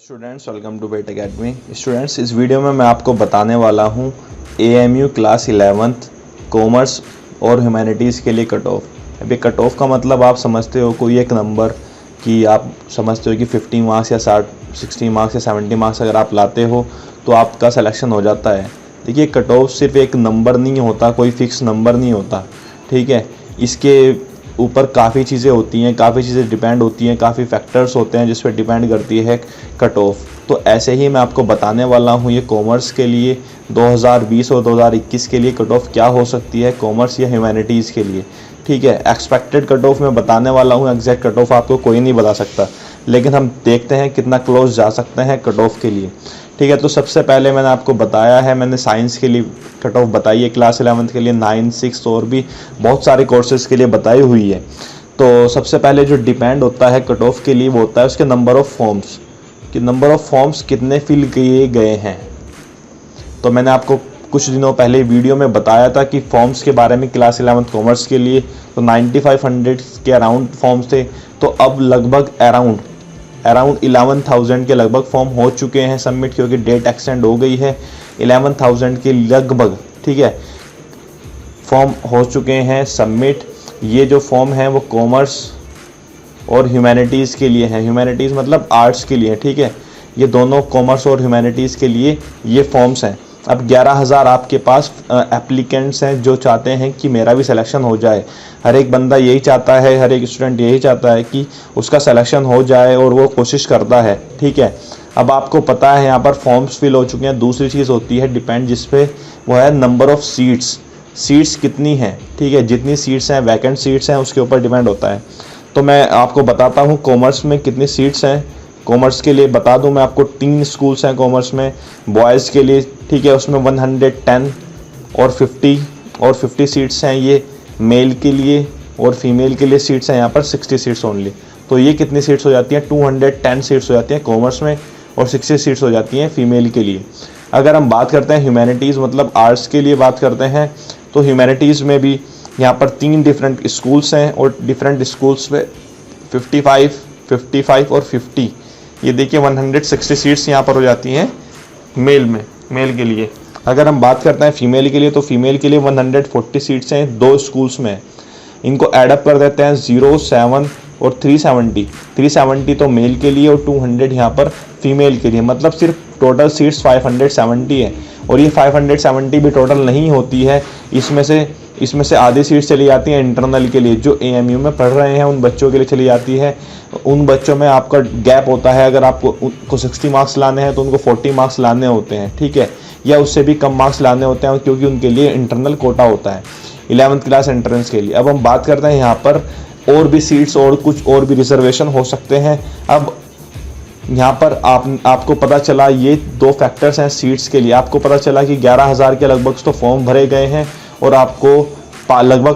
Students, welcome to Bet academy. Students, इस video में मैं आपको बताने वाला हूँ AMU क्लास 11th कॉमर्स और ह्यूमैनिटीज़ के लिए कट ऑफ। अभी कट ऑफ का मतलब आप समझते हो, कोई एक नंबर कि आप समझते हो कि 50 मार्क्स या 60 मार्क्स या 70 मार्क्स अगर आप लाते हो तो आपका सिलेक्शन हो जाता है। देखिए, कट ऑफ सिर्फ एक नंबर नहीं होता, कोई फिक्स नंबर नहीं होता, ठीक है। इसके ऊपर काफ़ी चीज़ें होती हैं, काफ़ी चीज़ें डिपेंड होती हैं, काफ़ी फैक्टर्स होते हैं जिस पर डिपेंड करती है कट ऑफ। तो ऐसे ही मैं आपको बताने वाला हूँ ये कॉमर्स के लिए 2020 और 2021 के लिए कट ऑफ क्या हो सकती है, कॉमर्स या ह्यूमैनिटीज़ के लिए, ठीक है। एक्सपेक्टेड कट ऑफ मैं बताने वाला हूँ, एग्जैक्ट कट ऑफ आपको कोई नहीं बता सकता, लेकिन हम देखते हैं कितना क्लोज जा सकते हैं कट ऑफ के लिए, ठीक है। तो सबसे पहले मैंने आपको बताया है, मैंने साइंस के लिए कट ऑफ बताई है, क्लास 11th के लिए 9, 6 और भी बहुत सारे कोर्सेज़ के लिए बताई हुई है। तो सबसे पहले जो डिपेंड होता है कट ऑफ के लिए वो होता है उसके नंबर ऑफ़ फॉर्म्स, कि नंबर ऑफ़ फॉर्म्स कितने फिल किए गए हैं। तो मैंने आपको कुछ दिनों पहले वीडियो में बताया था कि फॉर्म्स के बारे में, क्लास 11th कॉमर्स के लिए तो 9500 के अराउंड फॉर्म्स थे। तो अब लगभग अराउंड 11,000 के लगभग फॉर्म हो चुके हैं सबमिट, क्योंकि डेट एक्सटेंड हो गई है। 11,000 के लगभग, ठीक है, फॉर्म हो चुके हैं सबमिट। ये जो फॉर्म है वो कॉमर्स और ह्यूमैनिटीज़ के लिए है, ह्यूमैनिटीज़ मतलब आर्ट्स के लिए, ठीक है। ये दोनों कॉमर्स और ह्यूमैनिटीज़ के लिए ये फॉर्म्स हैं। अब 11,000 आपके पास एप्लीकेंट्स हैं जो चाहते हैं कि मेरा भी सिलेक्शन हो जाए। हर एक बंदा यही चाहता है, हर एक स्टूडेंट यही चाहता है कि उसका सिलेक्शन हो जाए और वो कोशिश करता है, ठीक है। अब आपको पता है यहाँ पर फॉर्म्स फिल हो चुके हैं। दूसरी चीज़ होती है डिपेंड जिस पे, वो है नंबर ऑफ़ सीट्स कितनी हैं, ठीक है। जितनी सीट्स हैं, वैकेंट सीट्स हैं, उसके ऊपर डिपेंड होता है। तो मैं आपको बताता हूँ कॉमर्स में कितनी सीट्स हैं। कॉमर्स के लिए बता दूं मैं आपको, 3 स्कूल्स हैं कॉमर्स में बॉयज़ के लिए, ठीक है। उसमें 110 और 50 सीट्स हैं ये मेल के लिए, और फीमेल के लिए सीट्स हैं यहाँ पर 60 सीट्स ओनली। तो ये कितनी सीट्स हो जाती हैं, 210 सीट्स हो जाती हैं कॉमर्स में, और 60 सीट्स हो जाती हैं फीमेल के लिए। अगर हम बात करते हैं ह्यूमैनिटीज़ मतलब आर्ट्स के लिए बात करते हैं, तो ह्यूमैनिटीज़ में भी यहाँ पर 3 डिफरेंट स्कूल्स हैं, और डिफरेंट स्कूल्स में 55 और 50, ये देखिए 160 सीट्स यहाँ पर हो जाती हैं मेल के लिए। अगर हम बात करते हैं फीमेल के लिए, तो फीमेल के लिए 140 सीट्स हैं 2 स्कूल्स में। इनको एडअप कर देते हैं 0, 7 और 370 तो मेल के लिए, और 200 यहाँ पर फीमेल के लिए। मतलब सिर्फ टोटल सीट्स 570 है, और ये 570 भी टोटल नहीं होती है। इसमें से आधी सीट चली जाती हैं इंटरनल के लिए, जो AMU में पढ़ रहे हैं उन बच्चों के लिए चली जाती है। उन बच्चों में आपका गैप होता है, अगर आपको उनको 60 मार्क्स लाने हैं तो उनको 40 मार्क्स लाने होते हैं, ठीक है, या उससे भी कम मार्क्स लाने होते हैं, क्योंकि उनके लिए इंटरनल कोटा होता है 11th क्लास एंट्रेंस के लिए। अब हम बात करते हैं यहाँ पर और भी सीट्स और कुछ और भी रिजर्वेशन हो सकते हैं। अब यहाँ पर आपको पता चला, ये 2 फैक्टर्स हैं सीट्स के लिए। आपको पता चला कि 11,000 के लगभग तो फॉर्म भरे गए हैं, और आपको लगभग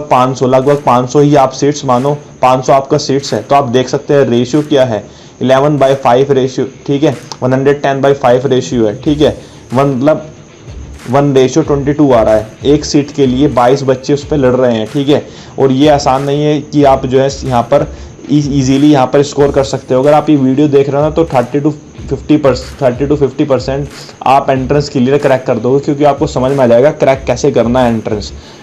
500 ही आप सीट्स मानो, 500 आपका सीट्स है। तो आप देख सकते हैं रेशियो क्या है, 11/5 रेशियो, ठीक है, 110/5 रेशियो है, ठीक है। मतलब 1:22 आ रहा है। एक सीट के लिए 22 बच्चे उस पर लड़ रहे हैं, ठीक है। और ये आसान नहीं है कि आप जो है यहाँ पर ईजीली यहाँ पर स्कोर कर सकते हो। अगर आप ये वीडियो देख रहे हो ना, तो 30 to 50% आप एंट्रेंस क्लियर क्रैक कर दोगे, क्योंकि आपको समझ में आ जाएगा क्रैक कैसे करना है।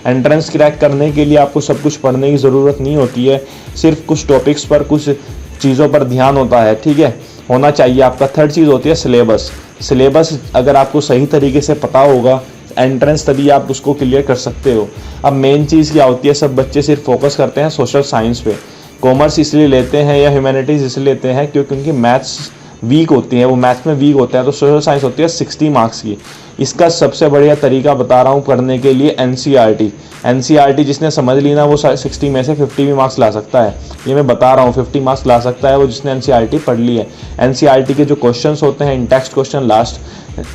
एंट्रेंस क्रैक करने के लिए आपको सब कुछ पढ़ने की ज़रूरत नहीं होती है, सिर्फ कुछ टॉपिक्स पर, कुछ चीज़ों पर ध्यान होता है, ठीक है, होना चाहिए आपका। थर्ड चीज़ होती है सिलेबस अगर आपको सही तरीके से पता होगा एंट्रेंस, तभी आप उसको क्लियर कर सकते हो। अब मेन चीज़ क्या होती है, सब बच्चे सिर्फ फोकस करते हैं सोशल साइंस पे। कॉमर्स इसलिए लेते हैं या ह्यूमैनिटीज़ इसलिए लेते हैं क्योंकि उनकी मैथ्स वीक होती है, वो मैथ्स में वीक होते हैं। तो सोशल साइंस होती है 60 मार्क्स की। इसका सबसे बढ़िया तरीका बता रहा हूँ पढ़ने के लिए, NCERT जिसने समझ ली ना, वो 60 में से 50 भी मार्क्स ला सकता है। ये मैं बता रहा हूँ, 50 मार्क्स ला सकता है वो जिसने NCERT पढ़ ली है। NCERT के जो क्वेश्चंस होते हैं, इन टेक्स्ट क्वेश्चन लास्ट,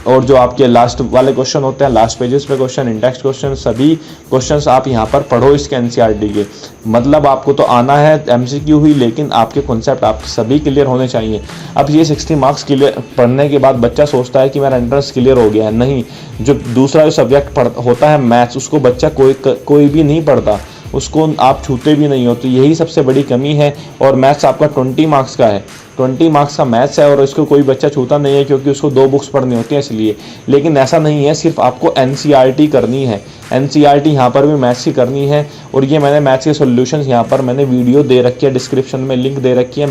और जो आपके लास्ट वाले क्वेश्चन होते हैं, लास्ट पेजेस पे क्वेश्चन, इन टेक्स्ट क्वेश्चन, सभी क्वेश्चंस आप यहाँ पर पढ़ो इसके NCERT के। मतलब आपको तो आना है MCQ ही, लेकिन आपके कॉन्सेप्ट आप सभी क्लियर होने चाहिए। अब ये 60 मार्क्स क्लियर पढ़ने के बाद बच्चा सोचता है कि मेरा एंट्रेंस क्लियर हो गया है, नहीं। जो दूसरा जो सब्जेक्ट होता है मैथ्स, उसको बच्चा कोई भी नहीं पढ़ता, उसको आप छूते भी नहीं हो। तो यही सबसे बड़ी कमी है। और मैथ्स आपका 20 मार्क्स का है, 20 मार्क्स का मैथ्स है और इसको कोई बच्चा छूता नहीं है क्योंकि उसको 2 बुक्स पढ़नी होती हैं इसलिए। लेकिन ऐसा नहीं है, सिर्फ आपको NCERT करनी है। NCERT यहाँ पर भी मैथ्स की करनी है और ये मैंने मैथ्स के सॉल्यूशंस यहाँ पर मैंने वीडियो दे रखी है, डिस्क्रिप्शन में लिंक दे रखी है।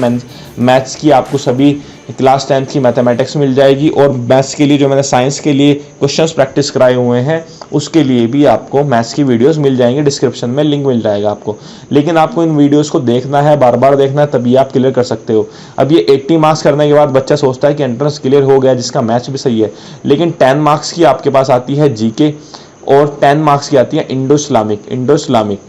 मैथ्स की आपको सभी क्लास 10th की मैथमेटिक्स मिल जाएगी और मैथ्स के लिए जो मैंने साइंस के लिए क्वेश्चंस प्रैक्टिस कराए हुए हैं उसके लिए भी आपको मैथ्स की वीडियोस मिल जाएंगे, डिस्क्रिप्शन में लिंक मिल जाएगा आपको। लेकिन आपको इन वीडियोस को देखना है, बार बार देखना है, तभी आप क्लियर कर सकते हो। अब ये 80 मार्क्स करने के बाद बच्चा सोचता है कि एंट्रेंस क्लियर हो गया जिसका मैथ्स भी सही है, लेकिन 10 मार्क्स की आपके पास आती है GK और 10 मार्क्स की आती है इंडो इस्लामिक।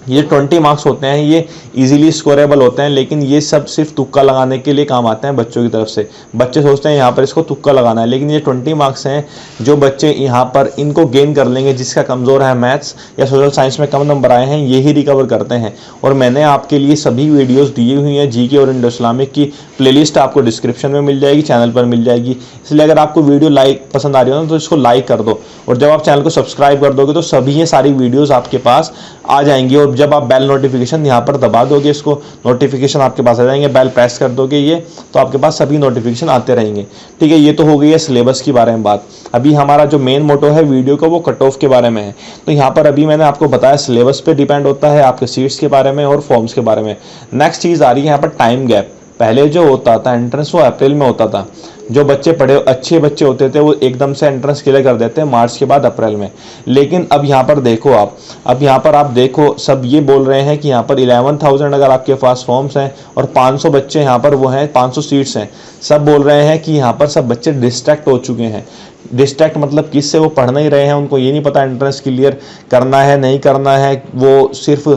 ये 20 मार्क्स होते हैं, ये इजीली स्कोरेबल होते हैं, लेकिन ये सब सिर्फ तुक्का लगाने के लिए काम आते हैं बच्चों की तरफ से। बच्चे सोचते हैं यहाँ पर इसको तुक्का लगाना है, लेकिन ये 20 मार्क्स हैं जो बच्चे यहाँ पर इनको गेन कर लेंगे। जिसका कमज़ोर है मैथ्स या सोशल साइंस में कम नंबर आए हैं, यही रिकवर करते हैं। और मैंने आपके लिए सभी वीडियोज़ दी हुई हैं GK और इंडो इस्लामिक की, प्लेलिस्ट आपको डिस्क्रिप्शन में मिल जाएगी, चैनल पर मिल जाएगी। इसलिए अगर आपको वीडियो पसंद आ रही हो ना तो इसको लाइक कर दो, और जब आप चैनल को सब्सक्राइब कर दोगे तो सभी ये सारी वीडियोज़ आपके पास आ जाएंगी। और जब आप बेल नोटिफिकेशन यहाँ पर दबा दोगे, इसको नोटिफिकेशन आपके पास आ जाएंगे, बेल प्रेस कर दोगे ये, तो आपके पास सभी नोटिफिकेशन आते रहेंगे। ठीक है, ये तो हो गई है सिलेबस के बारे में बात। अभी हमारा जो मेन मोटो है वीडियो का वो कट ऑफ के बारे में है। तो यहाँ पर अभी मैंने आपको बताया सिलेबस पे डिपेंड होता है, आपके सीट्स के बारे में और फॉर्म्स के बारे में। नेक्स्ट चीज़ आ रही है यहाँ पर टाइम गैप। पहले जो होता था एंट्रेंस वो अप्रैल में होता था, जो बच्चे पढ़े अच्छे बच्चे होते थे वो एकदम से एंट्रेंस क्लियर कर देते हैं मार्च के बाद अप्रैल में। लेकिन अब यहाँ पर देखो आप देखो सब ये बोल रहे हैं कि यहाँ पर 11,000 अगर आपके पास फॉर्म्स हैं और 500 बच्चे यहाँ पर वो हैं, 500 सीट्स हैं, सब बोल रहे हैं कि यहाँ पर सब बच्चे डिस्ट्रैक्ट हो चुके हैं। डिस्ट्रैक्ट मतलब किससे, वो पढ़ नहीं रहे हैं, उनको ये नहीं पता एंट्रेंस क्लियर करना है नहीं करना है, वो सिर्फ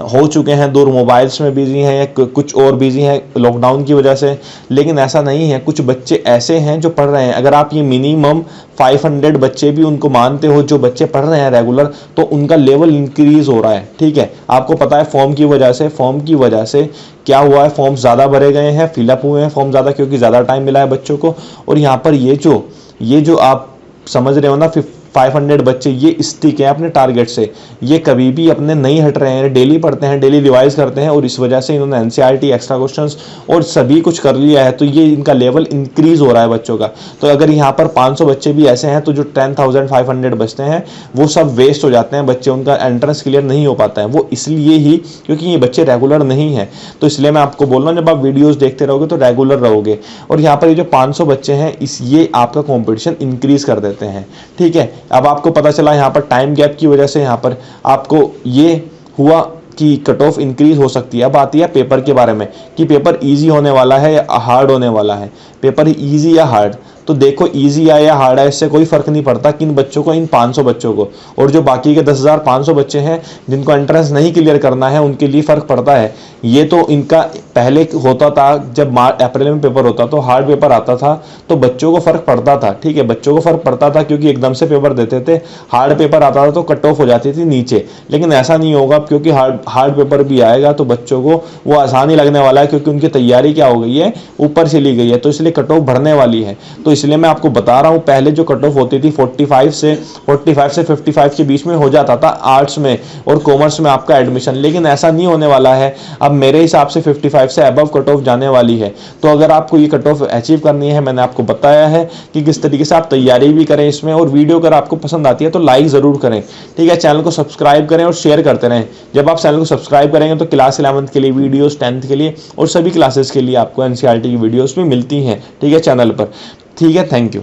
हो चुके हैं दूर, मोबाइल्स में बिजी हैं या कुछ और बिजी हैं लॉकडाउन की वजह से। लेकिन ऐसा नहीं है, कुछ बच्चे ऐसे हैं जो पढ़ रहे हैं। अगर आप ये मिनिमम 500 बच्चे भी उनको मानते हो जो बच्चे पढ़ रहे हैं रेगुलर, तो उनका लेवल इंक्रीज हो रहा है। ठीक है, आपको पता है फॉर्म की वजह से क्या हुआ है, फॉर्म्स ज़्यादा भरे गए हैं, फिलअप हुए हैं फॉर्म ज़्यादा क्योंकि ज़्यादा टाइम मिला है बच्चों को। और यहाँ पर ये जो आप समझ रहे हो ना 500 बच्चे, ये स्टिक है अपने टारगेट से, ये कभी भी अपने नहीं हट रहे हैं, डेली पढ़ते हैं, डेली रिवाइज करते हैं, और इस वजह से इन्होंने NCERT एक्स्ट्रा क्वेश्चंस और सभी कुछ कर लिया है। तो ये इनका लेवल इंक्रीज हो रहा है बच्चों का। तो अगर यहाँ पर 500 बच्चे भी ऐसे हैं तो जो 10,500 बचते हैं वो सब वेस्ट हो जाते हैं बच्चे, उनका एंट्रेंस क्लियर नहीं हो पाता है। वो इसलिए ही क्योंकि ये बच्चे रेगुलर नहीं है। तो इसलिए मैं आपको बोल रहा हूँ जब आप वीडियोज़ देखते रहोगे तो रेगुलर रहोगे। और यहाँ पर ये जो 500 बच्चे हैं ये आपका कॉम्पिटिशन इंक्रीज कर देते हैं। ठीक है, अब आपको पता चला यहाँ पर टाइम गैप की वजह से यहाँ पर आपको ये हुआ कि कट ऑफ इंक्रीज हो सकती है। अब आती है पेपर के बारे में कि पेपर इजी होने वाला है या हार्ड होने वाला है। पेपर इजी या हार्ड, तो देखो इजी है या हार्ड है इससे कोई फर्क नहीं पड़ता किन बच्चों को, इन 500 बच्चों को। और जो बाकी के 10,500 बच्चे हैं जिनको एंट्रेंस नहीं क्लियर करना है उनके लिए फ़र्क पड़ता है। ये तो इनका पहले होता था जब अप्रैल में पेपर होता तो हार्ड पेपर आता था तो बच्चों को फ़र्क पड़ता था। ठीक है, बच्चों को फ़र्क पड़ता था क्योंकि एकदम से पेपर देते थे। हार्ड पेपर आता था तो कट ऑफ हो जाती थी नीचे। लेकिन ऐसा नहीं होगा क्योंकि हार्ड पेपर भी आएगा तो बच्चों को वो आसानी लगने वाला है क्योंकि उनकी तैयारी क्या हो गई है, ऊपर चली गई है। तो इसलिए कट ऑफ भरने वाली है। तो इसलिए मैं आपको बता रहा हूँ पहले जो कट ऑफ होती थी 45 से 55 के बीच में हो जाता था आर्ट्स में और कॉमर्स में आपका एडमिशन। लेकिन ऐसा नहीं होने वाला है, अब मेरे हिसाब से 55 से अबव कट ऑफ जाने वाली है। तो अगर आपको ये कट ऑफ अचीव करनी है, मैंने आपको बताया है कि किस तरीके से आप तैयारी भी करें इसमें। और वीडियो अगर आपको पसंद आती है तो लाइक ज़रूर करें। ठीक है, चैनल को सब्सक्राइब करें और शेयर करते रहें। जब आप चैनल को सब्सक्राइब करेंगे तो क्लास 11th के लिए वीडियोस, 10th के लिए और सभी क्लासेस के लिए आपको NCERT की वीडियोस भी मिलती हैं। ठीक है, चैनल पर। ठीक है, थैंक यू।